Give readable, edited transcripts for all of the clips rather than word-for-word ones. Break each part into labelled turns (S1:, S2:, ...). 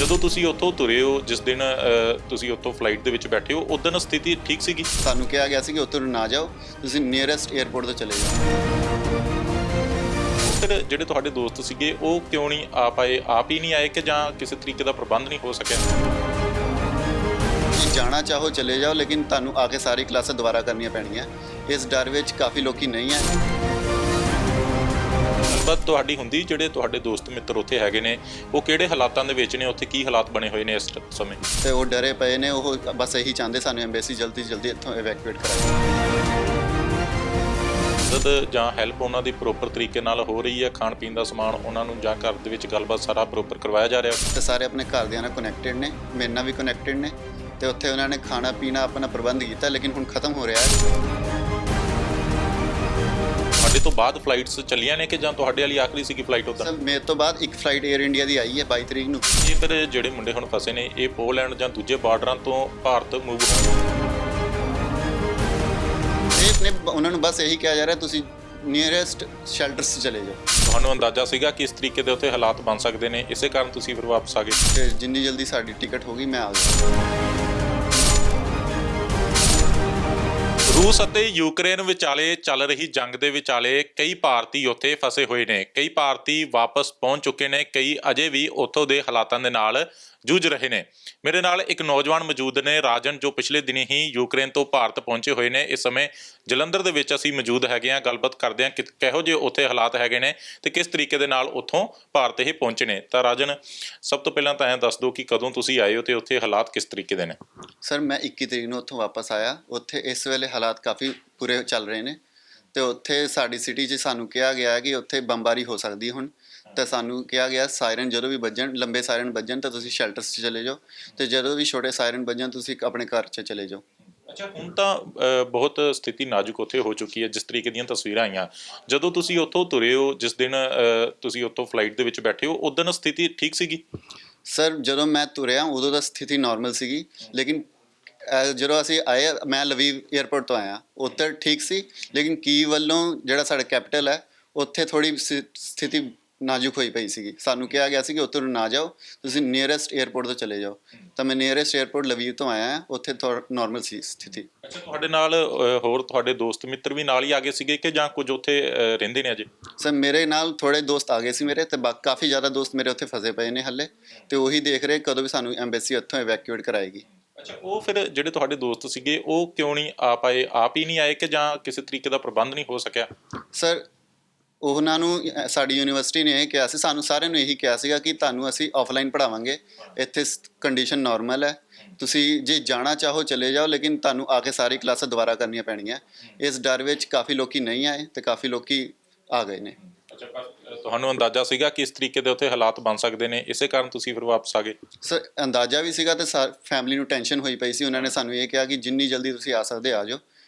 S1: ਜਦੋਂ ਤੁਸੀਂ ਉੱਥੋਂ ਤੁਰੇ ਹੋ, ਜਿਸ ਦਿਨ ਤੁਸੀਂ ਉੱਥੋਂ ਫਲਾਈਟ ਦੇ ਵਿੱਚ ਬੈਠੇ ਹੋ, ਉਦੋਂ ਸਥਿਤੀ ਠੀਕ ਸੀਗੀ?
S2: ਸਾਨੂੰ ਕਿਹਾ ਗਿਆ ਸੀ ਕਿ ਉੱਥੋਂ ਨਾ ਜਾਓ, ਤੁਸੀਂ ਨੀਅਰੈਸਟ 에ਅਰਪੋਰਟ ਤੋਂ ਚਲੇ ਜਾਓ।
S1: ਫਿਰ ਜਿਹੜੇ ਤੁਹਾਡੇ ਦੋਸਤ ਸੀਗੇ ਉਹ ਕਿਉਂ ਨਹੀਂ ਆ ਪਾਏ? ਆਪ ਹੀ ਨਹੀਂ ਆਏ ਕਿ ਜਾਂ ਕਿਸੇ ਤਰੀਕੇ ਦਾ ਪ੍ਰਬੰਧ ਨਹੀਂ ਹੋ ਸਕਿਆ?
S2: ਜੇ ਜਾਣਾ ਚਾਹੋ ਚਲੇ ਜਾਓ, ਲੇਕਿਨ ਤੁਹਾਨੂੰ ਆ ਕੇ ਸਾਰੀ ਕਲਾਸਾਂ ਦੁਬਾਰਾ ਕਰਨੀਆਂ ਪੈਣੀਆਂ। ਇਸ ਡਰ ਵਿੱਚ ਕਾਫੀ ਲੋਕੀ ਨਹੀਂ ਹੈ।
S1: ਗੱਲਬਾਤ ਤੁਹਾਡੀ ਹੁੰਦੀ, ਜਿਹੜੇ ਤੁਹਾਡੇ ਦੋਸਤ ਮਿੱਤਰ ਉੱਥੇ ਹੈਗੇ ਨੇ, ਉਹ ਕਿਹੜੇ ਹਾਲਾਤਾਂ ਦੇ ਵਿੱਚ ਨੇ? ਉੱਥੇ ਕੀ ਹਾਲਾਤ ਬਣੇ ਹੋਏ ਨੇ ਇਸ ਸਮੇਂ?
S2: ਤੇ ਉਹ ਡਰੇ ਪਏ ਨੇ, ਉਹ ਬਸ ਇਹੀ ਚਾਹੁੰਦੇ ਸਾਨੂੰ ਐਮਬੈਸੀ ਜਲਦੀ ਜਲਦੀ ਇੱਥੋਂ ਇਵੈਕੂਏਟ ਕਰਾਏ।
S1: ਮਦਦ ਜਾਂ ਹੈਲਪ ਉਹਨਾਂ ਦੀ ਪ੍ਰੋਪਰ ਤਰੀਕੇ ਨਾਲ ਹੋ ਰਹੀ ਹੈ? ਖਾਣ ਪੀਣ ਦਾ ਸਮਾਨ ਉਹਨਾਂ ਨੂੰ ਜਾਂ ਘਰ ਦੇ ਵਿੱਚ ਗੱਲਬਾਤ ਸਾਰਾ ਪ੍ਰੋਪਰ ਕਰਵਾਇਆ ਜਾ ਰਿਹਾ?
S2: ਤੇ ਸਾਰੇ ਆਪਣੇ ਘਰਦਿਆਂ ਨਾਲ ਕਨੈਕਟਡ ਨੇ, ਮੇਰੇ ਨਾਲ ਵੀ ਕਨੈਕਟਡ ਨੇ, ਤੇ ਉੱਥੇ ਉਹਨਾਂ ਨੇ ਖਾਣਾ ਪੀਣਾ ਆਪਣਾ ਪ੍ਰਬੰਧ ਕੀਤਾ, ਲੇਕਿਨ ਹੁਣ ਖਤਮ ਹੋ ਰਿਹਾ ਹੈ।
S1: ਤੁਹਾਡੇ ਤੋਂ ਬਾਅਦ ਫਲਾਈਟਸ ਚੱਲੀਆਂ ਨੇ ਕਿ ਜਾਂ ਤੁਹਾਡੇ ਵਾਲੀ ਆਖਰੀ ਸੀਗੀ ਫਲਾਈਟ ਉੱਦਾਂ?
S2: ਸਰ ਮੇਰੇ ਤੋਂ ਬਾਅਦ ਇੱਕ ਫਲਾਈਟ 에ਅਰ ਇੰਡੀਆ ਦੀ ਆਈ ਹੈ 22 ਤਰੀਕ ਨੂੰ।
S1: ਇਹ ਫਿਰ ਜਿਹੜੇ ਮੁੰਡੇ ਹੁਣ ਫਸੇ ਨੇ, ਇਹ ਪੋਲੈਂਡ ਜਾਂ ਦੂਜੇ ਬਾਰਡਰਾਂ ਤੋਂ ਭਾਰਤ ਮੂਵ ਹੋਣਗੇ?
S2: ਦੇਸ਼ ਨੇ ਉਹਨਾਂ ਨੂੰ ਬਸ ਇਹੀ ਕਿਹਾ ਜਾ ਰਿਹਾ, ਤੁਸੀਂ ਨੀਅਰੈਸਟ ਸ਼ੈਲਟਰਸ ਚਲੇ ਜਾਓ।
S1: ਤੁਹਾਨੂੰ ਅੰਦਾਜ਼ਾ ਸੀਗਾ ਕਿ ਇਸ ਤਰੀਕੇ ਦੇ ਉੱਥੇ ਹਾਲਾਤ ਬਣ ਸਕਦੇ ਨੇ, ਇਸੇ ਕਾਰਨ ਤੁਸੀਂ ਫਿਰ ਵਾਪਸ ਆ ਗਏ?
S2: ਫਿਰ ਜਿੰਨੀ ਜਲਦੀ ਸਾਡੀ ਟਿਕਟ ਹੋ ਗਈ ਮੈਂ ਆ ਗਿਆ।
S1: ਰੂਸ ਅਤੇ ਯੂਕਰੇਨ ਵਿਚਾਲੇ ਚੱਲ ਰਹੀ ਜੰਗ ਦੇ ਵਿਚਾਲੇ ਕਈ ਭਾਰਤੀ ਉੱਥੇ ਫਸੇ ਹੋਏ ਨੇ। ਕਈ ਭਾਰਤੀ ਵਾਪਸ ਪਹੁੰਚ ਚੁੱਕੇ ਨੇ, ਕਈ ਅਜੇ ਵੀ ਉੱਥੋਂ ਦੇ ਹਾਲਾਤਾਂ ਦੇ ਨਾਲ ਜੂਝ ਰਹੇ ਨੇ। ਮੇਰੇ ਨਾਲ ਇੱਕ ਨੌਜਵਾਨ ਮੌਜੂਦ ਨੇ, ਰਾਜਨ, ਜੋ ਪਿਛਲੇ ਦਿਨੀ ਹੀ ਯੂਕਰੇਨ ਤੋਂ ਭਾਰਤ ਪਹੁੰਚੇ ਹੋਏ ਨੇ। ਇਸ ਸਮੇਂ ਜਲੰਧਰ ਦੇ ਵਿੱਚ ਅਸੀਂ ਮੌਜੂਦ ਹੈਗੇ ਹਾਂ। ਗੱਲਬਾਤ ਕਰਦੇ ਹਾਂ ਕਿ ਕਿਹੋ ਜਿਹੇ ਉੱਥੇ ਹਾਲਾਤ ਹੈਗੇ ਨੇ ਤੇ ਕਿਸ ਤਰੀਕੇ ਦੇ ਨਾਲ ਉੱਥੋਂ ਭਾਰਤ ਇਹ ਪਹੁੰਚੇ ਨੇ। ਤਾਂ ਰਾਜਨ, ਸਭ ਤੋਂ ਪਹਿਲਾਂ ਤਾਂ ਇਹ ਦੱਸ ਦਿਓ ਕਿ ਕਦੋਂ ਤੁਸੀਂ ਆਏ ਹੋ ਤੇ ਉੱਥੇ ਹਾਲਾਤ ਕਿਸ ਤਰੀਕੇ ਦੇ ਨੇ?
S2: ਸਰ ਮੈਂ 21 ਤਰੀਕ ਨੂੰ ਉੱਥੋਂ ਵਾਪਸ ਆਇਆ। ਉੱਥੇ ਇਸ ਵੇਲੇ ਹਾਲਾਤ ਕਾਫੀ ਬੁਰੇ ਚੱਲ ਰਹੇ ਨੇ, ਤੇ ਉੱਥੇ ਸਾਡੀ ਸਿਟੀ 'ਚ ਸਾਨੂੰ ਕਿਹਾ ਗਿਆ ਕਿ ਉੱਥੇ ਬੰਬਾਰੀ ਹੋ ਸਕਦੀ ਹੈ ਹੁਣ। ਤਾਂ ਸਾਨੂੰ ਕਿਹਾ ਗਿਆ ਸਾਇਰਨ ਜਦੋਂ ਵੀ ਵੱਜਣ, ਲੰਬੇ ਸਾਇਰਨ ਵੱਜਣ ਤਾਂ ਤੁਸੀਂ ਸ਼ੈਲਟਰਸ 'ਚ ਚਲੇ ਜਾਓ, ਤੇ ਜਦੋਂ ਵੀ ਛੋਟੇ ਸਾਇਰਨ ਵੱਜਣ ਤੁਸੀਂ ਆਪਣੇ ਘਰ 'ਚ ਚਲੇ ਜਾਓ।
S1: ਅੱਛਾ, ਹੁਣ ਤਾਂ ਬਹੁਤ ਸਥਿਤੀ ਨਾਜ਼ੁਕ ਉੱਥੇ ਹੋ ਚੁੱਕੀ ਹੈ, ਜਿਸ ਤਰੀਕੇ ਦੀਆਂ ਤਸਵੀਰਾਂ ਆਈਆਂ। ਜਦੋਂ ਤੁਸੀਂ ਉੱਥੋਂ ਤੁਰੇ ਹੋ, ਜਿਸ ਦਿਨ ਤੁਸੀਂ ਉੱਥੋਂ ਫਲਾਈਟ ਦੇ ਵਿੱਚ ਬੈਠੇ ਹੋ, ਉਦੋਂ ਸਥਿਤੀ ਠੀਕ ਸੀਗੀ?
S2: ਸਰ ਜਦੋਂ ਮੈਂ ਤੁਰਿਆ ਉਦੋਂ ਤਾਂ ਸਥਿਤੀ ਨਾਰਮਲ ਸੀਗੀ, ਲੇਕਿਨ ਜਦੋਂ ਅਸੀਂ ਆਏ, ਮੈਂ ਲਵੀਵ 에ਅਰਪੋਰਟ ਤੋਂ ਆਇਆ, ਉੱਥੇ ਠੀਕ ਸੀ, ਲੇਕਿਨ ਕੀ ਵੱਲੋਂ ਜਿਹੜਾ ਸਾਡਾ ਕੈਪੀਟਲ ਹੈ ਉੱਥੇ ਥੋੜੀ ਸਥਿਤੀ ਨਾਜ਼ੁਕ ਹੋਈ ਪਈ ਸੀਗੀ। ਸਾਨੂੰ ਕਿਹਾ ਗਿਆ ਸੀ ਕਿ ਉੱਥੇ ਨਾ ਜਾਓ, ਤੁਸੀਂ ਨੀਅਰੈਸਟ 에ਅਰਪੋਰਟ ਤੋਂ ਚਲੇ ਜਾਓ। ਤਾਂ ਮੈਂ ਨੀਅਰੈਸਟ 에ਅਰਪੋਰਟ ਲਵੀਵ ਤੋਂ ਆਇਆ, ਉੱਥੇ ਥੋੜਾ ਨਾਰਮਲ ਸੀ ਸਥਿਤੀ।
S1: ਅੱਛਾ, ਤੁਹਾਡੇ ਨਾਲ ਹੋਰ ਤੁਹਾਡੇ ਦੋਸਤ ਮਿੱਤਰ ਵੀ ਨਾਲ ਹੀ ਆ ਗਏ ਸੀਗੇ ਕਿ ਜਾਂ ਕੁਝ ਉੱਥੇ ਰਹਿੰਦੇ ਨੇ ਅਜੇ?
S2: ਸਰ ਮੇਰੇ ਨਾਲ ਥੋੜੇ ਦੋਸਤ ਆ ਗਏ ਸੀ ਮੇਰੇ, ਤੇ ਕਾਫੀ ਜ਼ਿਆਦਾ ਦੋਸਤ ਮੇਰੇ ਉੱਥੇ ਫਸੇ ਪਏ ਨੇ ਹੱਲੇ, ਤੇ ਉਹੀ ਦੇਖ ਰਹੇ ਕਦੋਂ ਵੀ ਸਾਨੂੰ ਐਮਬੈਸੀ ਉੱਥੋਂ ਇਵੈਕੂਏਟ ਕਰਾਏਗੀ।
S1: ਅੱਛਾ, ਉਹ ਫਿਰ ਜਿਹੜੇ ਤੁਹਾਡੇ ਦੋਸਤ ਸੀਗੇ ਉਹ ਕਿਉਂ ਨਹੀਂ ਆ ਪਾਏ? ਆਪ ਹੀ ਨਹੀਂ ਆਏ ਕਿ ਜਾਂ ਕਿਸੇ ਤਰੀਕੇ ਦਾ ਪ੍ਰਬੰਧ ਨਹੀਂ ਹੋ ਸਕਿਆ?
S2: ਸਰ ਉਹਨਾਂ ਨੂੰ ਸਾਡੀ ਯੂਨੀਵਰਸਿਟੀ ਨੇ ਇਹ ਕਿਹਾ ਸੀ, ਸਾਨੂੰ ਸਾਰਿਆਂ ਨੂੰ ਇਹੀ ਕਿਹਾ ਸੀਗਾ ਕਿ ਤੁਹਾਨੂੰ ਅਸੀਂ ਆਫਲਾਈਨ ਪੜ੍ਹਾਵਾਂਗੇ, ਇੱਥੇ ਕੰਡੀਸ਼ਨ ਨਾਰਮਲ ਹੈ, ਤੁਸੀਂ ਜੇ ਜਾਣਾ ਚਾਹੋ ਚਲੇ ਜਾਓ, ਲੇਕਿਨ ਤੁਹਾਨੂੰ ਆ ਕੇ ਸਾਰੀ ਕਲਾਸਾਂ ਦੁਬਾਰਾ ਕਰਨੀਆਂ ਪੈਣੀਆਂ। ਇਸ ਡਰ ਵਿੱਚ ਕਾਫੀ ਲੋਕੀ ਨਹੀਂ ਆਏ ਤੇ ਕਾਫੀ ਲੋਕੀ ਆ ਗਏ ਨੇ।
S1: ਅੱਛਾ, ਪਰ ਤੁਹਾਨੂੰ ਅੰਦਾਜ਼ਾ ਸੀਗਾ ਕਿ ਇਸ ਤਰੀਕੇ ਦੇ ਉੱਥੇ ਹਾਲਾਤ ਬਣ ਸਕਦੇ ਨੇ, ਇਸੇ ਕਾਰਨ ਤੁਸੀਂ ਫਿਰ ਵਾਪਸ ਆ ਗਏ?
S2: ਸਰ ਅੰਦਾਜ਼ਾ ਵੀ ਸੀਗਾ, ਤੇ ਫੈਮਿਲੀ ਨੂੰ ਟੈਨਸ਼ਨ ਹੋਈ ਪਈ ਸੀ। ਉਹਨਾਂ ਨੇ ਸਾਨੂੰ ਇਹ ਕਿਹਾ ਕਿ ਜਿੰਨੀ ਜਲਦੀ ਤੁਸੀਂ ਆ ਸਕਦੇ ਆ ਜਾਓ,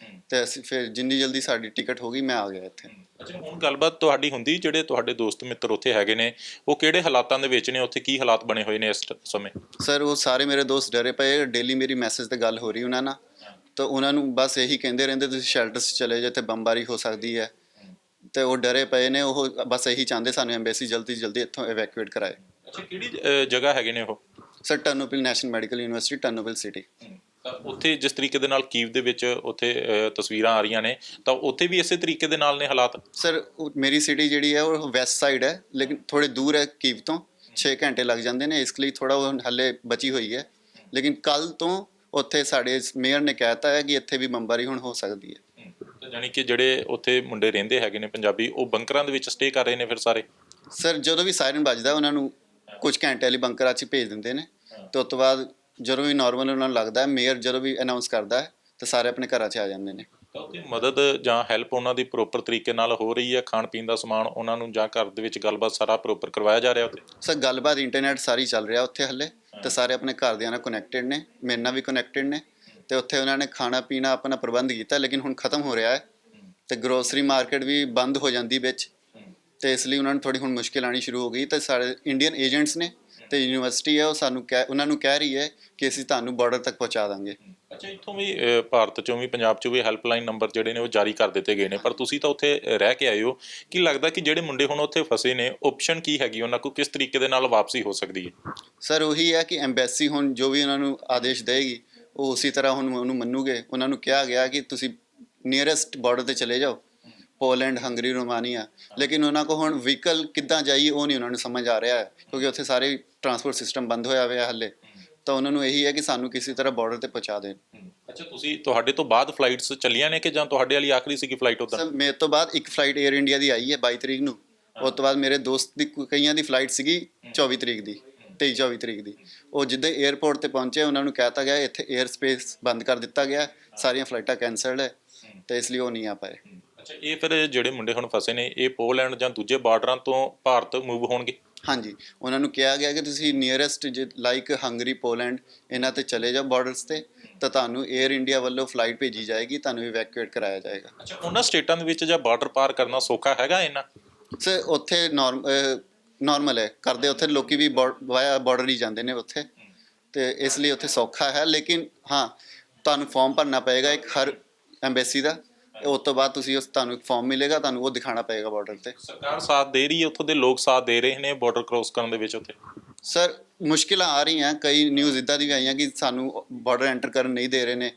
S2: ਤੇ ਅਸੀਂ ਫਿਰ ਜਿੰਨੀ ਜਲਦੀ ਸਾਡੀ ਟਿਕਟ ਹੋ ਗਈ ਮੈਂ ਆ ਗਿਆ ਇੱਥੇ।
S1: ਅੱਛਾ, ਹੁਣ ਗੱਲਬਾਤ ਤੁਹਾਡੀ ਹੁੰਦੀ, ਜਿਹੜੇ ਤੁਹਾਡੇ ਦੋਸਤ ਮਿੱਤਰ ਉੱਥੇ ਹੈਗੇ ਨੇ, ਉਹ ਕਿਹੜੇ ਹਾਲਾਤਾਂ ਦੇ ਵਿੱਚ ਨੇ? ਉੱਥੇ ਕੀ ਹਾਲਾਤ ਬਣੇ ਹੋਏ ਨੇ ਇਸ ਸਮੇਂ?
S2: ਸਰ ਉਹ ਸਾਰੇ ਮੇਰੇ ਦੋਸਤ ਡਰੇ ਪਏ, ਡੇਲੀ ਮੇਰੀ ਮੈਸੇਜ ਤੇ ਗੱਲ ਹੋ ਰਹੀ ਉਹਨਾਂ ਨਾਲ, ਤਾਂ ਉਹਨਾਂ ਨੂੰ ਬਸ ਇਹੀ ਕਹਿੰਦੇ ਰਹਿੰਦੇ ਤੁਸੀਂ ਸ਼ੈਲਟਰਸ ਚਲੇ ਜਾਓ, ਇੱਥੇ ਬੰਬਾਰੀ ਹੋ ਸਕਦੀ ਹੈ, ਤੇ ਉਹ ਡਰੇ ਪਏ ਨੇ। ਉਹ ਬਸ ਇਹੀ ਚਾਹੁੰਦੇ ਸਾਨੂੰ ਐਮਬੈਸੀ ਜਲਦੀ ਜਲਦੀ ਇੱਥੋਂ ਇਵੈਕੂਏਟ ਕਰਾਏ।
S1: ਅੱਛਾ, ਕਿਹੜੀ ਜਗ੍ਹਾ ਹੈਗੇ ਨੇ ਉਹ?
S2: Sir Ternopil national medical university, Ternopil city.
S1: ਤਾਂ ਉੱਥੇ ਜਿਸ ਤਰੀਕੇ ਦੇ ਨਾਲ ਕੀਵ ਦੇ ਵਿੱਚ ਉੱਥੇ ਤਸਵੀਰਾਂ ਆ ਰਹੀਆਂ ਨੇ, ਤਾਂ ਉੱਥੇ ਵੀ ਇਸੇ ਤਰੀਕੇ ਦੇ ਨਾਲ ਨੇ ਹਾਲਾਤ?
S2: ਸਰ ਮੇਰੀ ਸਿਟੀ ਜਿਹੜੀ ਹੈ ਉਹ ਵੈਸਟ ਸਾਈਡ ਹੈ, ਲੇਕਿਨ ਥੋੜੇ ਦੂਰ ਹੈ ਕੀਵ ਤੋਂ, 6 ਘੰਟੇ ਲੱਗ ਜਾਂਦੇ ਨੇ, ਇਸ ਲਈ ਥੋੜਾ ਉਹ ਹੱਲੇ ਬਚੀ ਹੋਈ ਹੈ। ਲੇਕਿਨ ਕੱਲ ਤੋਂ ਉੱਥੇ ਸਾਡੇ ਮੇਅਰ ਨੇ ਕਹਿਤਾ ਹੈ ਕਿ ਇੱਥੇ ਵੀ ਬੰਬਾਰੀ ਹੁਣ ਹੋ ਸਕਦੀ ਹੈ।
S1: ਤਾਂ ਜਾਣੀ ਕਿ ਜਿਹੜੇ ਉੱਥੇ ਮੁੰਡੇ ਰਹਿੰਦੇ ਹੈਗੇ ਨੇ ਪੰਜਾਬੀ, ਉਹ ਬੰਕਰਾਂ ਦੇ ਵਿੱਚ ਸਟੇ ਕਰ ਰਹੇ ਨੇ ਫਿਰ ਸਾਰੇ?
S2: ਸਰ ਜਦੋਂ ਵੀ ਸਾਇਰਨ ਵੱਜਦਾ ਉਹਨਾਂ ਨੂੰ ਕੁਝ ਘੰਟੇ ਲਈ ਬੰਕਰਾਂ 'ਚ ਭੇਜ ਦਿੰਦੇ ਨੇ, ਤੇ ਉਸ ਤੋਂ ਬਾਅਦ ਜਦੋਂ ਵੀ ਨਾਰਮਲ ਉਹਨਾਂ ਨੂੰ ਲੱਗਦਾ ਹੈ, ਮੇਅਰ ਜਦੋਂ ਵੀ ਅਨਾਉਂਸ ਕਰਦਾ ਹੈ, ਤਾਂ ਸਾਰੇ ਆਪਣੇ ਘਰਾਂ 'ਚ ਆ ਜਾਂਦੇ ਨੇ।
S1: ਤਾਂ ਉੱਥੇ ਮਦਦ ਜਾਂ ਹੈਲਪ ਉਹਨਾਂ ਦੀ ਪ੍ਰੋਪਰ ਤਰੀਕੇ ਨਾਲ ਹੋ ਰਹੀ ਹੈ? ਖਾਣ ਪੀਣ ਦਾ ਸਮਾਨ ਉਹਨਾਂ ਨੂੰ ਜਾਂ ਘਰ ਦੇ ਵਿੱਚ ਗੱਲਬਾਤ ਸਾਰਾ ਪ੍ਰੋਪਰ ਕਰਵਾਇਆ ਜਾ ਰਿਹਾ ਉੱਥੇ?
S2: ਸਰ ਗੱਲਬਾਤ ਇੰਟਰਨੈਟ ਸਾਰੀ ਚੱਲ ਰਿਹਾ ਉੱਥੇ ਹੱਲੇ, ਤੇ ਸਾਰੇ ਆਪਣੇ ਘਰਦਿਆਂ ਨਾਲ ਕਨੈਕਟਡ ਨੇ, ਮੇਰੇ ਨਾਲ ਵੀ ਕਨੈਕਟਡ ਨੇ, ਤੇ ਉੱਥੇ ਉਹਨਾਂ ਨੇ ਖਾਣਾ ਪੀਣਾ ਆਪਣਾ ਪ੍ਰਬੰਧ ਕੀਤਾ, ਲੇਕਿਨ ਹੁਣ ਖਤਮ ਹੋ ਰਿਹਾ ਹੈ, ਤੇ ਗਰੋਸਰੀ ਮਾਰਕੀਟ ਵੀ ਬੰਦ ਹੋ ਜਾਂਦੀ ਵਿੱਚ, ਤੇ ਇਸ ਲਈ ਉਹਨਾਂ ਨੂੰ ਥੋੜੀ ਹੁਣ ਮੁਸ਼ਕਿਲ ਆਣੀ ਸ਼ੁਰੂ ਹੋ ਗਈ। ਤੇ ਸਾਡੇ ਇੰਡੀਅਨ ਏਜੰਟਸ ਨੇ ਤੇ ਯੂਨੀਵਰਸਿਟੀ ਹੈ, ਉਹ ਸਾਨੂੰ ਉਹਨਾਂ ਨੂੰ ਕਹਿ ਰਹੀ ਹੈ ਕਿ ਅਸੀਂ ਤੁਹਾਨੂੰ ਬਾਰਡਰ ਤੱਕ ਪਹੁੰਚਾ ਦਾਂਗੇ।
S1: ਅੱਛਾ, ਇੱਥੋਂ ਵੀ ਭਾਰਤ 'ਚੋਂ ਵੀ ਪੰਜਾਬ 'ਚੋਂ ਵੀ ਹੈਲਪਲਾਈਨ ਨੰਬਰ ਜਿਹੜੇ ਨੇ ਉਹ ਜਾਰੀ ਕਰ ਦਿੱਤੇ ਗਏ ਨੇ, ਪਰ ਤੁਸੀਂ ਤਾਂ ਉੱਥੇ ਰਹਿ ਕੇ ਆਏ ਹੋ। ਕੀ ਲੱਗਦਾ ਕਿ ਜਿਹੜੇ ਮੁੰਡੇ ਹੁਣ ਉੱਥੇ ਫਸੇ ਨੇ, ਓਪਸ਼ਨ ਕੀ ਹੈਗੀ ਉਹਨਾਂ ਕੋਲ? ਕਿਸ ਤਰੀਕੇ ਦੇ ਨਾਲ ਵਾਪਸੀ ਹੋ ਸਕਦੀ ਹੈ?
S2: ਸਰ ਉਹੀ ਹੈ ਕਿ ਐਮਬੈਸੀ ਹੁਣ ਜੋ ਵੀ ਉਹਨਾਂ ਨੂੰ ਆਦੇਸ਼ ਦੇਗੀ ਉਹ ਉਸੇ ਤਰ੍ਹਾਂ ਹੁਣ ਉਹਨੂੰ ਮੰਨੂਗੇ। ਉਹਨਾਂ ਨੂੰ ਕਿਹਾ ਗਿਆ ਕਿ ਤੁਸੀਂ ਨੀਅਰੈਸਟ ਬਾਰਡਰ ਤੇ ਚਲੇ ਜਾਓ, ਪੋਲੈਂਡ, ਹੰਗਰੀ, ਰੋਮਾਨੀਆ, ਲੇਕਿਨ ਉਹਨਾਂ ਕੋਲ ਹੁਣ ਵਹੀਕਲ ਕਿੱਦਾਂ ਜਾਈਏ ਉਹ ਨਹੀਂ ਉਹਨਾਂ ਨੂੰ ਸਮਝ ਆ ਰਿਹਾ ਹੈ, ਕਿਉਂਕਿ ਉੱਥੇ ਸਾਰੇ ਟਰਾਂਸਪੋਰਟ ਸਿਸਟਮ ਬੰਦ ਹੋਇਆ ਹੋਇਆ ਹਾਲੇ। ਤਾਂ ਉਹਨਾਂ ਨੂੰ ਇਹੀ ਹੈ ਕਿ ਸਾਨੂੰ ਕਿਸੇ ਤਰ੍ਹਾਂ ਬਾਰਡਰ ਤੇ ਪਹੁੰਚਾ ਦੇਣ।
S1: ਅੱਛਾ, ਤੁਸੀਂ ਤੁਹਾਡੇ ਤੋਂ ਬਾਅਦ ਫਲਾਈਟਸ ਚੱਲੀਆਂ ਨੇ ਕਿ ਜਾਂ ਤੁਹਾਡੇ ਵਾਲੀ ਆਖਰੀ ਸੀਗੀ ਫਲਾਈਟ ਉੱਦਾਂ?
S2: ਸਰ ਮੇਰੇ ਤੋਂ ਬਾਅਦ ਇੱਕ ਫਲਾਈਟ 에ਅਰ ਇੰਡੀਆ ਦੀ ਆਈ ਹੈ 22 ਤਰੀਕ ਨੂੰ। ਉਸ ਤੋਂ ਬਾਅਦ ਮੇਰੇ ਦੋਸਤ ਦੀ ਕਈਆਂ ਦੀ ਫਲਾਈਟ ਸੀਗੀ 24 ਤਰੀਕ ਦੀ, 23-24 ਤਰੀਕ ਦੀ। ਉਹ ਜਿੱਦਾਂ 에ਅਰਪੋਰਟ ਤੇ ਪਹੁੰਚੇ ਉਹਨਾਂ ਨੂੰ ਕਹਿ ਤਾ ਗਿਆ ਇੱਥੇ 에ਅਰ ਸਪੇਸ ਬੰਦ ਕਰ ਦਿੱਤਾ ਗਿਆ, ਸਾਰੀਆਂ ਫਲਾਈਟਾਂ ਕੈਂਸਲਡ ਹੈ, ਤੇ ਇਸ ਲਈ ਉਹ ਨਹੀਂ ਆ ਪਾਏ।
S1: ਅੱਛਾ, ਇਹ ਫਿਰ ਜਿਹੜੇ ਮੁੰਡੇ ਹੁਣ ਫਸੇ ਨੇ ਇਹ ਪੋਲੈਂਡ ਜਾਂ ਦੂਜੇ ਬਾਰਡਰਾਂ ਤੋਂ ਭਾਰਤ ਮੂਵ ਹੋਣਗੇ?
S2: ਹਾਂਜੀ, ਉਹਨਾਂ ਨੂੰ ਕਿਹਾ ਗਿਆ ਕਿ ਤੁਸੀਂ ਨੀਅਰੈਸਟ ਲਾਈਕ ਹੰਗਰੀ, ਪੋਲੈਂਡ ਇਹਨਾਂ ਤੇ ਚਲੇ ਜਾਓ ਬਾਰਡਰਸ ਤੇ, ਤਾਂ ਤੁਹਾਨੂੰ 에ਅਰ ਇੰਡੀਆ ਵੱਲੋਂ ਫਲਾਈਟ ਭੇਜੀ ਜਾਏਗੀ, ਤੁਹਾਨੂੰ ਇਵੈਕੂਏਟ ਕਰਾਇਆ ਜਾਏਗਾ।
S1: ਅੱਛਾ, ਉਹਨਾਂ ਸਟੇਟਾਂ ਦੇ ਵਿੱਚ ਜਾਂ ਬਾਰਡਰ ਪਾਰ ਕਰਨਾ ਸੌਖਾ ਹੈਗਾ ਇਹਨਾਂ?
S2: ਸਰ ਉੱਥੇ ਨਾਰਮਲ ਹੈ ਕਰਦੇ, ਉੱਥੇ ਲੋਕੀ ਵੀ ਵਾਇਆ ਬਾਰਡਰ ਹੀ ਜਾਂਦੇ ਨੇ ਉੱਥੇ, ਤੇ ਇਸ ਲਈ ਉੱਥੇ ਸੌਖਾ ਹੈ। ਲੇਕਿਨ ਹਾਂ, ਤੁਹਾਨੂੰ ਫਾਰਮ ਭਰਨਾ ਪਏਗਾ ਇੱਕ ਹਰ ਐਮਬੈਸੀ ਦਾ। ਉਸ ਤੋਂ ਬਾਅਦ ਤੁਸੀਂ ਤੁਹਾਨੂੰ ਇੱਕ ਫਾਰਮ ਮਿਲੇਗਾ, ਤੁਹਾਨੂੰ ਉਹ ਦਿਖਾਉਣਾ ਪਏਗਾ ਬਾਰਡਰ ਤੇ।
S1: ਸਰਕਾਰ ਸਾਥ ਦੇ ਰਹੀ ਹੈ, ਉੱਥੋਂ ਦੇ ਲੋਕ ਸਾਥ ਦੇ ਰਹੇ ਨੇ ਬਾਰਡਰ ਕ੍ਰੋਸ ਕਰਨ ਦੇ ਵਿੱਚ ਉੱਥੇ?
S2: ਸਰ ਮੁਸ਼ਕਿਲਾਂ ਆ ਰਹੀਆਂ, ਕਈ ਨਿਊਜ਼ ਇੱਦਾਂ ਦੀ ਵੀ ਆਈਆਂ ਕਿ ਸਾਨੂੰ ਬਾਰਡਰ ਐਂਟਰ ਕਰਨ ਨਹੀਂ ਦੇ ਰਹੇ ਨੇ,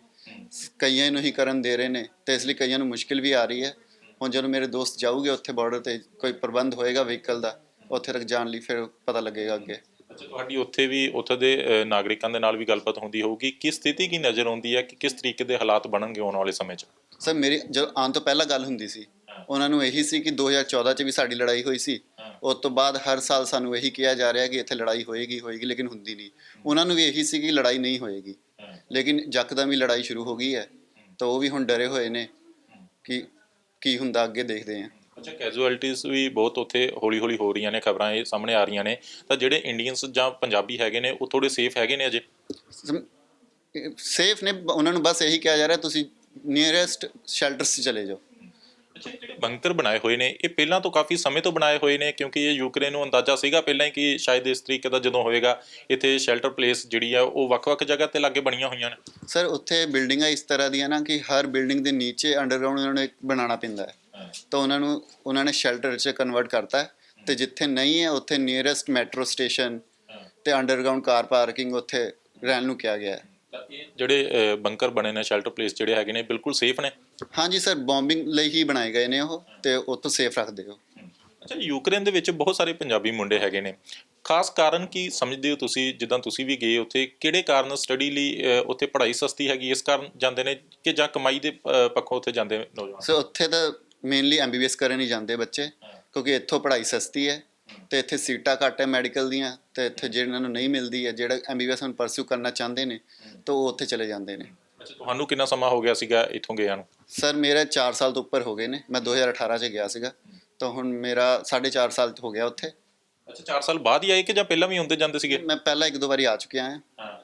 S2: ਕਈਆਂ ਨੂੰ ਹੀ ਕਰਨ ਦੇ ਰਹੇ ਨੇ, ਤੇ ਇਸ ਲਈ ਕਈਆਂ ਨੂੰ ਮੁਸ਼ਕਿਲ ਵੀ ਆ ਰਹੀ ਹੈ। ਹੁਣ ਜਦੋਂ ਮੇਰੇ ਦੋਸਤ ਜਾਊਗੇ ਉੱਥੇ ਬਾਰਡਰ ਤੇ, ਕੋਈ ਪ੍ਰਬੰਧ ਹੋਏਗਾ ਵਹੀਕਲ ਦਾ ਉੱਥੇ ਤੱਕ ਜਾਣ ਲਈ, ਫਿਰ ਪਤਾ ਲੱਗੇਗਾ ਅੱਗੇ।
S1: ਅੱਛਾ, ਤੁਹਾਡੀ ਉੱਥੇ ਵੀ ਉੱਥੇ ਦੇ ਨਾਗਰਿਕਾਂ ਦੇ ਨਾਲ ਵੀ ਗੱਲਬਾਤ ਹੁੰਦੀ ਹੋਊਗੀ, ਕੀ ਸਥਿਤੀ ਕੀ ਨਜ਼ਰ ਆਉਂਦੀ ਹੈ ਕਿ ਕਿਸ ਤਰੀਕੇ ਦੇ ਹਾਲਾਤ ਬਣਨਗੇ ਆਉਣ ਵਾਲੇ ਸਮੇਂ 'ਚ?
S2: ਸਰ ਮੇਰੀ ਜਦੋਂ ਆਉਣ ਤੋਂ ਪਹਿਲਾਂ ਗੱਲ ਹੁੰਦੀ ਸੀ, ਉਹਨਾਂ ਨੂੰ ਇਹੀ ਸੀ ਕਿ 2014 'ਚ ਵੀ ਸਾਡੀ ਲੜਾਈ ਹੋਈ ਸੀ। ਉਸ ਤੋਂ ਬਾਅਦ ਹਰ ਸਾਲ ਸਾਨੂੰ ਇਹੀ ਕਿਹਾ ਜਾ ਰਿਹਾ ਕਿ ਇੱਥੇ ਲੜਾਈ ਹੋਏਗੀ, ਲੇਕਿਨ ਹੁੰਦੀ ਨਹੀਂ। ਉਹਨਾਂ ਨੂੰ ਵੀ ਇਹੀ ਸੀ ਕਿ ਲੜਾਈ ਨਹੀਂ ਹੋਏਗੀ, ਲੇਕਿਨ ਯਕਦਮ ਹੀ ਲੜਾਈ ਸ਼ੁਰੂ ਹੋ ਗਈ ਹੈ, ਤਾਂ ਉਹ ਵੀ ਹੁਣ ਡਰੇ ਹੋਏ ਨੇ ਕਿ ਕੀ ਹੁੰਦਾ, ਅੱਗੇ ਦੇਖਦੇ ਹਾਂ।
S1: ਅੱਛਾ, ਕੈਜੂਅਲਟੀਜ਼ ਵੀ ਬਹੁਤ ਉੱਥੇ ਹੌਲੀ ਹੌਲੀ ਹੋ ਰਹੀਆਂ ਨੇ, ਖਬਰਾਂ ਇਹ ਸਾਹਮਣੇ ਆ ਰਹੀਆਂ ਨੇ, ਤਾਂ ਜਿਹੜੇ ਇੰਡੀਅਨਸ ਜਾਂ ਪੰਜਾਬੀ ਹੈਗੇ ਨੇ ਉਹ ਥੋੜ੍ਹੇ ਸੇਫ ਹੈਗੇ ਨੇ ਅਜੇ?
S2: ਸੇਫ ਨੇ, ਉਹਨਾਂ ਨੂੰ ਬਸ ਇਹੀ ਕਿਹਾ ਜਾ ਰਿਹਾ ਤੁਸੀਂ ਨੀਅਰੈਸਟ ਸ਼ੈਲਟਰਸ 'ਚ ਚਲੇ ਜਾਓ।
S1: ਅੱਛਾ, ਜਿਹੜੇ ਬੰਕਰ ਬਣਾਏ ਹੋਏ ਨੇ ਇਹ ਪਹਿਲਾਂ ਤੋਂ ਕਾਫੀ ਸਮੇਂ ਤੋਂ ਬਣਾਏ ਹੋਏ ਨੇ, ਕਿਉਂਕਿ ਇਹ ਯੂਕਰੇਨ ਨੂੰ ਅੰਦਾਜ਼ਾ ਸੀਗਾ ਪਹਿਲਾਂ ਹੀ ਕਿ ਸ਼ਾਇਦ ਇਸ ਤਰੀਕੇ ਦਾ ਜਦੋਂ ਹੋਏਗਾ ਇੱਥੇ ਸ਼ੈਲਟਰ ਪਲੇਸ ਜਿਹੜੀ ਆ ਉਹ ਵੱਖ-ਵੱਖ ਜਗ੍ਹਾ ਤੇ ਲਾਗੇ ਬਣੀਆਂ ਹੋਈਆਂ ਨੇ?
S2: ਸਰ ਉੱਥੇ ਬਿਲਡਿੰਗਾਂ ਇਸ ਤਰ੍ਹਾਂ ਦੀਆਂ ਨਾ ਕਿ ਹਰ ਬਿਲਡਿੰਗ ਦੇ ਨੀਚੇ ਅੰਡਰਗਰਾਊਂਡ ਉਹਨਾਂ ਨੂੰ ਇੱਕ ਬਣਾਉਣਾ ਪੈਂਦਾ ਹੈ, ਤਾਂ ਉਹਨਾਂ ਨੇ ਸ਼ੈਲਟਰ 'ਚ ਕਨਵਰਟ ਕਰਤਾ ਹੈ। ਤੇ ਜਿੱਥੇ ਨਹੀਂ ਹੈ ਉੱਥੇ ਨੀਅਰੈਸਟ ਮੈਟਰੋ ਸਟੇਸ਼ਨ ਤੇ ਅੰਡਰਗਰਾਊਂਡ ਕਾਰ ਪਾਰਕਿੰਗ ਉੱਥੇ ਰਹਿਣ ਨੂੰ ਕਿਹਾ ਗਿਆ ਹੈ।
S1: ਤਾਂ ਇਹ ਜਿਹੜੇ ਬੰਕਰ ਬਣੇ ਨੇ, ਸ਼ੈਲਟਰ ਪਲੇਸ ਜਿਹੜੇ ਹੈਗੇ ਨੇ, ਬਿਲਕੁਲ ਸੇਫ ਨੇ?
S2: ਹਾਂਜੀ ਸਰ, ਬੌਂਬਿੰਗ ਲਈ ਹੀ ਬਣਾਏ ਗਏ ਨੇ ਉਹ, ਤੇ ਉੱਥੋਂ ਸੇਫ ਰੱਖਦੇ ਹੋ।
S1: ਅੱਛਾ, ਯੂਕਰੇਨ ਦੇ ਵਿੱਚ ਬਹੁਤ ਸਾਰੇ ਪੰਜਾਬੀ ਮੁੰਡੇ ਹੈਗੇ ਨੇ, ਖਾਸ ਕਾਰਨ ਕੀ ਸਮਝਦੇ ਹੋ ਤੁਸੀਂ? ਜਿੱਦਾਂ ਤੁਸੀਂ ਵੀ ਗਏ ਉੱਥੇ, ਕਿਹੜੇ ਕਾਰਨ ਸਟੱਡੀ ਲਈ ਉੱਥੇ ਪੜ੍ਹਾਈ ਸਸਤੀ ਹੈਗੀ ਇਸ ਕਾਰਨ ਜਾਂਦੇ ਨੇ, ਕਿ ਜਾਂ ਕਮਾਈ ਦੇ ਪੱਖੋਂ ਉੱਥੇ ਜਾਂਦੇ ਨੌਜਵਾਨ?
S2: ਸੋ ਉੱਥੇ ਤਾਂ ਮੇਨਲੀ MBBS ਕਰਨ ਹੀ ਜਾਂਦੇ ਬੱਚੇ, ਕਿਉਂਕਿ ਇੱਥੋਂ ਪੜ੍ਹਾਈ ਸਸਤੀ ਹੈ ਤੇ ਇੱਥੇ ਸੀਟਾਂ ਘੱਟ ਹੈ ਮੈਡੀਕਲ ਦੀਆਂ, ਤੇ ਇੱਥੇ ਜਿਹਨਾਂ ਨੂੰ ਨਹੀਂ ਮਿਲਦੀ ਹੈ, ਜਿਹੜਾ MBBS ਨੂੰ ਪਰਸਿਊ ਕਰਨਾ ਚਾਹੁੰਦੇ ਨੇ, ਤਾਂ ਉਹ ਉੱਥੇ ਚਲੇ ਜਾਂਦੇ ਨੇ।
S1: ਅੱਛਾ, ਤੁਹਾਨੂੰ ਕਿੰਨਾ ਸਮਾਂ ਹੋ ਗਿਆ ਸੀਗਾ ਇੱਥੋਂ ਗਿਆ ਨੂੰ?
S2: ਸਰ ਮੇਰੇ 4 ਸਾਲ ਤੋਂ ਉੱਪਰ ਹੋ ਗਏ ਨੇ, ਮੈਂ 2018 'ਚ ਗਿਆ ਸੀਗਾ, ਤਾਂ ਹੁਣ ਮੇਰਾ 4.5 ਸਾਲ ਹੋ ਗਿਆ ਉੱਥੇ।
S1: ਅੱਛਾ, 4 ਸਾਲ ਬਾਅਦ ਹੀ ਆਏ ਕਿ ਜਾਂ ਪਹਿਲਾਂ ਵੀ ਆਉਂਦੇ ਜਾਂਦੇ ਸੀਗੇ?
S2: ਮੈਂ ਪਹਿਲਾਂ 1-2 ਵਾਰੀ ਆ ਚੁੱਕਿਆ ਹਾਂ।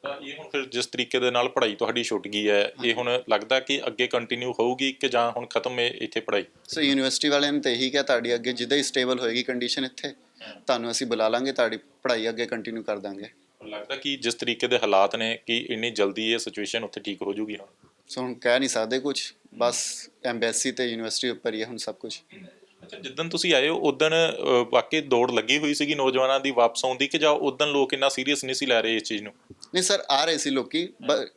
S1: ਤਾਂ ਇਹ ਹੁਣ ਫਿਰ ਜਿਸ ਤਰੀਕੇ ਦੇ ਨਾਲ ਪੜ੍ਹਾਈ ਤੁਹਾਡੀ ਛੁੱਟ ਗਈ ਹੈ, ਇਹ ਹੁਣ ਲੱਗਦਾ ਕਿ ਅੱਗੇ ਕੰਟੀਨਿਊ ਹੋਊਗੀ ਕਿ ਜਾਂ ਹੁਣ ਖਤਮ ਹੈ ਇੱਥੇ ਪੜ੍ਹਾਈ?
S2: ਸੋ ਯੂਨੀਵਰਸਿਟੀ ਵਾਲਿਆਂ ਨੇ ਤਾਂ ਇਹੀ ਕਿਹਾ ਤੁਹਾਡੀ ਅੱਗੇ ਜਿੱਦਾਂ ਹੀ ਸਟੇਬਲ ਹੋਏਗੀ ਕੰਡੀਸ਼ਨ ਇੱਥੇ, ਤੁਹਾਨੂੰ ਅਸੀਂ ਬੁਲਾ ਲਾਂਗੇ, ਤੁਹਾਡੀ ਪੜ੍ਹਾਈ ਅੱਗੇ ਕੰਟੀਨਿਊ ਕਰ ਦਾਂਗੇ।
S1: ਲੱਗਦਾ ਕਿ ਜਿਸ ਤਰੀਕੇ ਦੇ ਹਾਲਾਤ ਨੇ ਕਿ ਇੰਨੀ ਜਲਦੀ ਇਹ ਸਿਚੁਏਸ਼ਨ ਉੱਥੇ ਠੀਕ ਹੋ ਜੂਗੀ ਹੁਣ?
S2: ਸੋ ਹੁਣ ਕਹਿ ਨਹੀਂ ਸਕਦੇ ਕੁਝ, ਬਸ ਐਮਬੈਸੀ ਤੇ ਯੂਨੀਵਰਸਿਟੀ ਉੱਪਰ ਹੀ ਹੈ ਹੁਣ ਸਭ ਕੁਝ।
S1: ਅੱਛਾ, ਜਿੱਦਣ ਤੁਸੀਂ ਆਏ ਹੋ ਉਦਣ ਵਾਕਈ ਦੌੜ ਲੱਗੀ ਹੋਈ ਸੀਗੀ ਨੌਜਵਾਨਾਂ ਦੀ ਵਾਪਸ ਆਉਣ ਦੀ, ਕਿ ਜਾਂ ਉਦਣ ਲੋਕ ਇੰਨਾ ਸੀਰੀਅਸ ਨਹੀਂ ਸੀ ਲੈ ਰਹੇ ਇਸ ਚੀਜ਼ ਨੂੰ?
S2: ਨਹੀਂ ਸਰ, ਆ ਰਹੇ ਸੀ ਲੋਕੀ,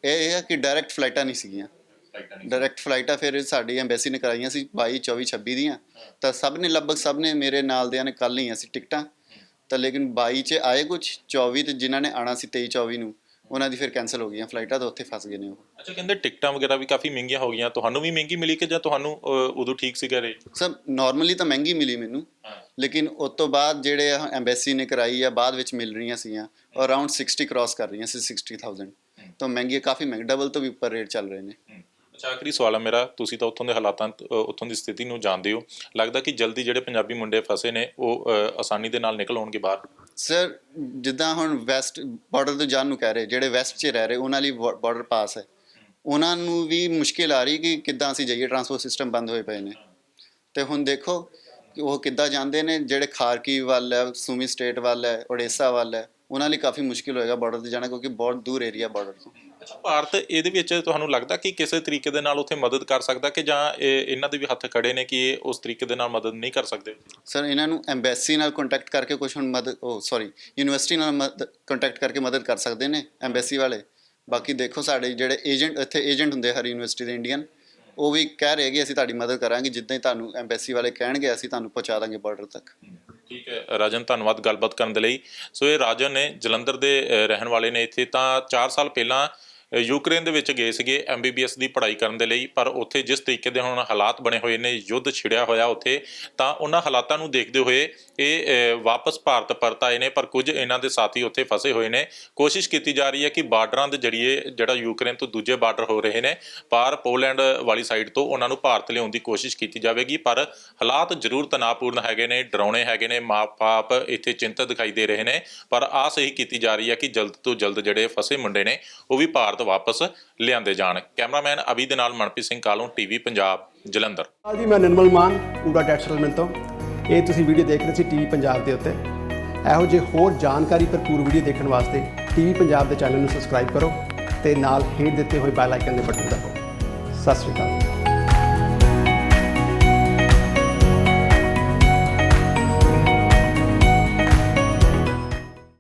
S2: ਇਹ ਹੈ ਕਿ ਡਾਇਰੈਕਟ ਫਲਾਈਟਾਂ ਨਹੀਂ ਸੀਗੀਆਂ। ਡਾਇਰੈਕਟ ਫਲਾਈਟਾਂ ਫਿਰ ਸਾਡੀ ਐਮਬੈਸੀ ਨੇ ਕਰਾਈਆਂ ਸੀ 22, 24, 26 ਦੀਆਂ, ਤਾਂ ਸਭ ਨੇ ਲਗਭਗ ਸਭ ਨੇ, ਮੇਰੇ ਨਾਲ ਦਿਆਂ ਨੇ ਕੱਲ੍ਹ ਲਈਆਂ ਸੀ ਟਿਕਟਾਂ, ਤਾਂ ਲੇਕਿਨ 22 'ਚ ਆਏ ਕੁਝ, 24 ਤੇ ਜਿਨ੍ਹਾਂ ਨੇ ਆਉਣਾ ਸੀ 23, 24 ਨੂੰ, ਉਹਨਾਂ ਦੀ ਫਿਰ ਕੈਂਸਲ ਹੋ ਗਈਆਂ ਫਲਾਈਟਾਂ, ਤਾਂ ਉੱਥੇ ਫਸ ਗਏ ਨੇ ਉਹ।
S1: ਅੱਛਾ, ਕਹਿੰਦੇ ਟਿਕਟਾਂ ਵਗੈਰਾ ਵੀ ਕਾਫੀ ਮਹਿੰਗੀਆਂ ਹੋ ਗਈਆਂ, ਤੁਹਾਨੂੰ ਵੀ ਮਹਿੰਗੀ ਮਿਲੀ ਕਿ ਜਾਂ ਤੁਹਾਨੂੰ ਉਦੋਂ ਠੀਕ ਸੀਗਾ ਰੇ?
S2: ਸਰ ਨਾਰਮਲੀ ਤਾਂ ਮਹਿੰਗੀ ਮਿਲੀ ਮੈਨੂੰ, ਲੇਕਿਨ ਉਸ ਤੋਂ ਬਾਅਦ ਜਿਹੜੇ ਐਮਬੈਸੀ ਨੇ ਕਰਾਈ ਆ ਬਾਅਦ ਵਿੱਚ ਮਿਲ ਰਹੀਆਂ ਸੀਗੀਆਂ, ਅਰਾਊਂਡ 60 ਕ੍ਰਾਸ ਕਰ ਰਹੀਆਂ ਸੀ, 60,000, ਤਾਂ ਮਹਿੰਗੀ ਕਾਫੀ ਮਹਿੰਗੀ, ਡਬਲ ਤੋਂ ਵੀ ਉੱਪਰ ਰੇਟ ਚੱਲ ਰਹੇ ਨੇ।
S1: ਅੱਛਾ, ਆਖਰੀ ਸਵਾਲ ਹੈ ਮੇਰਾ, ਤੁਸੀਂ ਤਾਂ ਉੱਥੋਂ ਦੇ ਹਾਲਾਤਾਂ ਉੱਥੋਂ ਦੀ ਸਥਿਤੀ ਨੂੰ ਜਾਣਦੇ ਹੋ, ਲੱਗਦਾ ਕਿ ਜਲਦੀ ਜਿਹੜੇ ਪੰਜਾਬੀ ਮੁੰਡੇ ਫਸੇ ਨੇ ਉਹ ਆਸਾਨੀ ਦੇ ਨਾਲ ਨਿਕਲ ਆਉਣਗੇ ਬਾਹਰ?
S2: ਸਰ ਜਿੱਦਾਂ ਹੁਣ ਵੈਸਟ ਬਾਰਡਰ ਤੋਂ ਜਾਣ ਨੂੰ ਕਹਿ ਰਹੇ, ਜਿਹੜੇ ਵੈਸਟ 'ਚ ਰਹਿ ਰਹੇ ਉਹਨਾਂ ਲਈ ਬਾਰਡਰ ਪਾਸ ਹੈ, ਉਹਨਾਂ ਨੂੰ ਵੀ ਮੁਸ਼ਕਿਲ ਆ ਰਹੀ ਕਿ ਕਿੱਦਾਂ ਅਸੀਂ ਜਾਈਏ, ਟਰਾਂਸਪੋਰਟ ਸਿਸਟਮ ਬੰਦ ਹੋਏ ਪਏ ਨੇ। ਤੇ ਹੁਣ ਦੇਖੋ ਕਿ ਉਹ ਕਿੱਦਾਂ ਜਾਂਦੇ ਨੇ, ਜਿਹੜੇ ਖਾਰਕੀਵ ਵੱਲ ਹੈ, ਸੂਮੀ ਸਟੇਟ ਵੱਲ ਹੈ, ਓਡੀਸ਼ਾ ਵੱਲ ਹੈ, ਉਹਨਾਂ ਲਈ ਕਾਫੀ ਮੁਸ਼ਕਿਲ ਹੋਏਗਾ ਬਾਰਡਰ 'ਤੇ ਜਾਣਾ, ਕਿਉਂਕਿ ਬਹੁਤ ਦੂਰ ਏਰੀਆ ਬਾਰਡਰ ਤੋਂ।
S1: ਭਾਰਤ ਇਹਦੇ ਵਿੱਚ ਤੁਹਾਨੂੰ ਲੱਗਦਾ ਕਿ ਕਿਸੇ ਤਰੀਕੇ ਦੇ ਨਾਲ ਉੱਥੇ ਮਦਦ ਕਰ ਸਕਦਾ ਕਿ ਜਾਂ ਇਹਨਾਂ ਦੇ ਵੀ ਹੱਥ ਖੜੇ ਨੇ ਕਿ ਇਹ ਉਸ ਤਰੀਕੇ ਦੇ ਨਾਲ ਮਦਦ ਨਹੀਂ ਕਰ ਸਕਦੇ?
S2: ਸਰ ਇਹਨਾਂ ਨੂੰ ਐਮਬੈਸੀ ਨਾਲ ਕੰਟੈਕਟ ਕਰਕੇ ਕੁਛ ਹੁਣ ਯੂਨੀਵਰਸਿਟੀ ਨਾਲ ਕੰਟੈਕਟ ਕਰਕੇ ਮਦਦ ਕਰ ਸਕਦੇ ਨੇ ਐਮਬੈਸੀ ਵਾਲੇ। ਬਾਕੀ ਦੇਖੋ ਸਾਡੇ ਜਿਹੜੇ ਇੱਥੇ ਏਜੰਟ ਹੁੰਦੇ ਹਰ ਯੂਨੀਵਰਸਿਟੀ ਦੇ ਇੰਡੀਅਨ, ਉਹ ਵੀ ਕਹਿ ਰਹੇ ਕਿ ਅਸੀਂ ਤੁਹਾਡੀ ਮਦਦ ਕਰਾਂਗੇ, ਜਿੱਦਾਂ ਹੀ ਤੁਹਾਨੂੰ ਐਮਬੈਸੀ ਵਾਲੇ ਕਹਿਣਗੇ ਅਸੀਂ ਤੁਹਾਨੂੰ ਪਹੁੰਚਾ ਦਾਂਗੇ ਬਾਰਡਰ ਤੱਕ।
S1: ਠੀਕ ਹੈ ਰਾਜਨ, ਧੰਨਵਾਦ ਗੱਲਬਾਤ ਕਰਨ ਦੇ ਲਈ। ਸੋ ਇਹ ਰਾਜਨ ਨੇ, ਜਲੰਧਰ ਦੇ ਰਹਿਣ ਵਾਲੇ ਨੇ। ਇੱਥੇ ਤਾਂ 4 ਸਾਲ ਪਹਿਲਾਂ ਯੂਕਰੇਨ ਦੇ ਵਿੱਚ ਗਏ ਸੀਗੇ MBBS ਦੀ ਪੜ੍ਹਾਈ ਕਰਨ ਦੇ ਲਈ, ਪਰ ਉੱਥੇ ਜਿਸ ਤਰੀਕੇ ਦੇ ਹੁਣ ਹਾਲਾਤ ਬਣੇ ਹੋਏ ਨੇ, ਯੁੱਧ ਛਿੜਿਆ ਹੋਇਆ ਉੱਥੇ, ਤਾਂ ਉਹਨਾਂ ਹਾਲਾਤਾਂ ਨੂੰ ਦੇਖਦੇ ਹੋਏ ਇਹ ਵਾਪਸ ਭਾਰਤ ਪਰਤ ਆਏ ਨੇ। ਪਰ ਕੁਝ ਇਹਨਾਂ ਦੇ ਸਾਥੀ ਉੱਥੇ ਫਸੇ ਹੋਏ ਨੇ। ਕੋਸ਼ਿਸ਼ ਕੀਤੀ ਜਾ ਰਹੀ ਹੈ ਕਿ ਬਾਰਡਰਾਂ ਦੇ ਜਰੀਏ ਜਿਹੜਾ ਯੂਕਰੇਨ ਤੋਂ ਦੂਜੇ ਬਾਰਡਰ ਹੋ ਰਹੇ ਨੇ ਪਾਰ ਪੋਲੈਂਡ ਵਾਲੀ ਸਾਈਡ ਤੋਂ, ਉਹਨਾਂ ਨੂੰ ਭਾਰਤ ਲਿਆਉਣ ਦੀ ਕੋਸ਼ਿਸ਼ ਕੀਤੀ ਜਾਵੇਗੀ। ਪਰ ਹਾਲਾਤ ਜ਼ਰੂਰ ਤਣਾਅਪੂਰਨ ਹੈਗੇ ਨੇ, ਡਰਾਉਣੇ ਹੈਗੇ ਨੇ। ਮਾਂ-ਬਾਪ ਇੱਥੇ ਚਿੰਤਤ ਦਿਖਾਈ ਦੇ ਰਹੇ ਨੇ, ਪਰ ਆਸ ਇਹੀ ਕੀਤੀ ਜਾ ਰਹੀ ਹੈ ਕਿ ਜਲਦ ਤੋਂ ਜਲਦ ਜਿਹੜੇ ਫਸੇ ਮੁੰਡੇ ਨੇ ਉਹ ਵੀ ਭਾਰਤ ਵਾਪਸ ਲਿਆਂਦੇ ਜਾਣ। ਕੈਮਰਾਮੈਨ ਅਭੀ ਦੇ ਨਾਲ ਮਨਪ੍ਰੀਤ ਸਿੰਘ ਕਾਲੋਂ, TV ਪੰਜਾਬ, ਜਲੰਧਰ।
S3: ਜੀ ਮੈਂ ਨਿਰਮਲ ਮਾਨ, ਪੂਰਾ ਟੈਕਸਟਾਈਲ ਤੋਂ। ਇਹ ਤੁਸੀਂ ਵੀਡੀਓ ਦੇਖ ਰਹੇ ਸੀ TV ਪੰਜਾਬ ਦੇ ਉੱਤੇ। ਇਹੋ ਜਿਹੇ ਹੋਰ ਜਾਣਕਾਰੀ ਭਰਪੂਰ ਵੀਡੀਓ ਦੇਖਣ ਵਾਸਤੇ TV ਪੰਜਾਬ ਦੇ ਚੈਨਲ ਨੂੰ ਸਬਸਕ੍ਰਾਈਬ ਕਰੋ ਤੇ ਨਾਲ ਹੇਠ ਦਿੱਤੇ ਹੋਏ ਬੈਲ ਆਈਕਨ ਦੇ ਬਟਨ ਦਬਾਓ। ਸਤਿ ਸ਼੍ਰੀ ਅਕਾਲ।